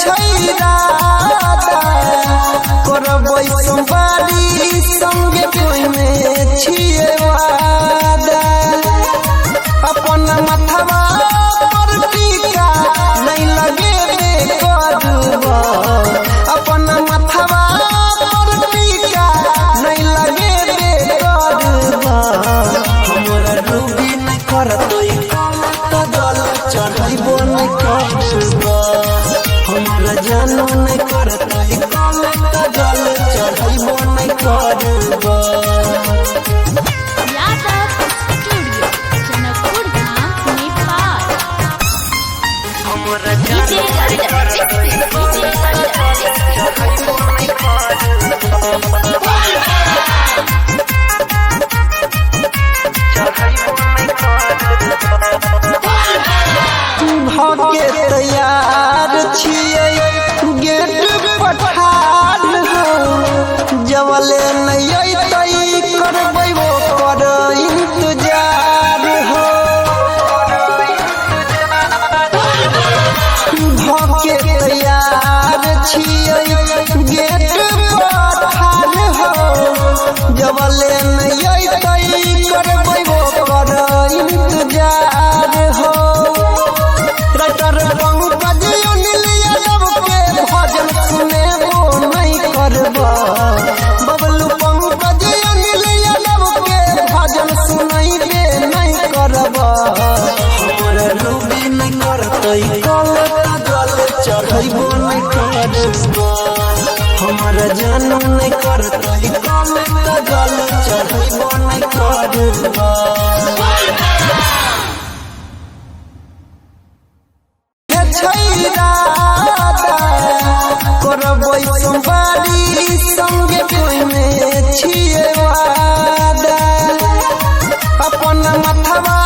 छैरादा करबै सोमवारी संगे कोइने छिए वादा अपन मथवा पर टीका नहीं लगेबे करबा अपन मथवा पर टीका नहीं लगेबे करबा हमरा डूबी नहीं करतै कदल चढ़ैबो नहीं करबा हमरा जानू नहीं करतै कदल चढ़ैबो नहीं करबा। भागे तैयार छियै गेट पठार हो जवले नहीं अतै करबै वो कर इंतजार हो भागे तैयार छियै गेट पठार हो जवले नहीं अतै करबै वो कर इंतजार हो। रटर पंकज अनिल यादव के भजन सुने वो नहीं करबा बबलू पंकज अनिल यादव के भजन सुनैबे नहीं करबा हमरा डूबी नहीं करतै कदल चढ़ैबो नहीं करबा हमरा जानू नहीं करतै कदल चढ़ैबो नहीं करबा। छैरादा करबै सोमवारी संगे कोइने छिए वादा अपन मथवा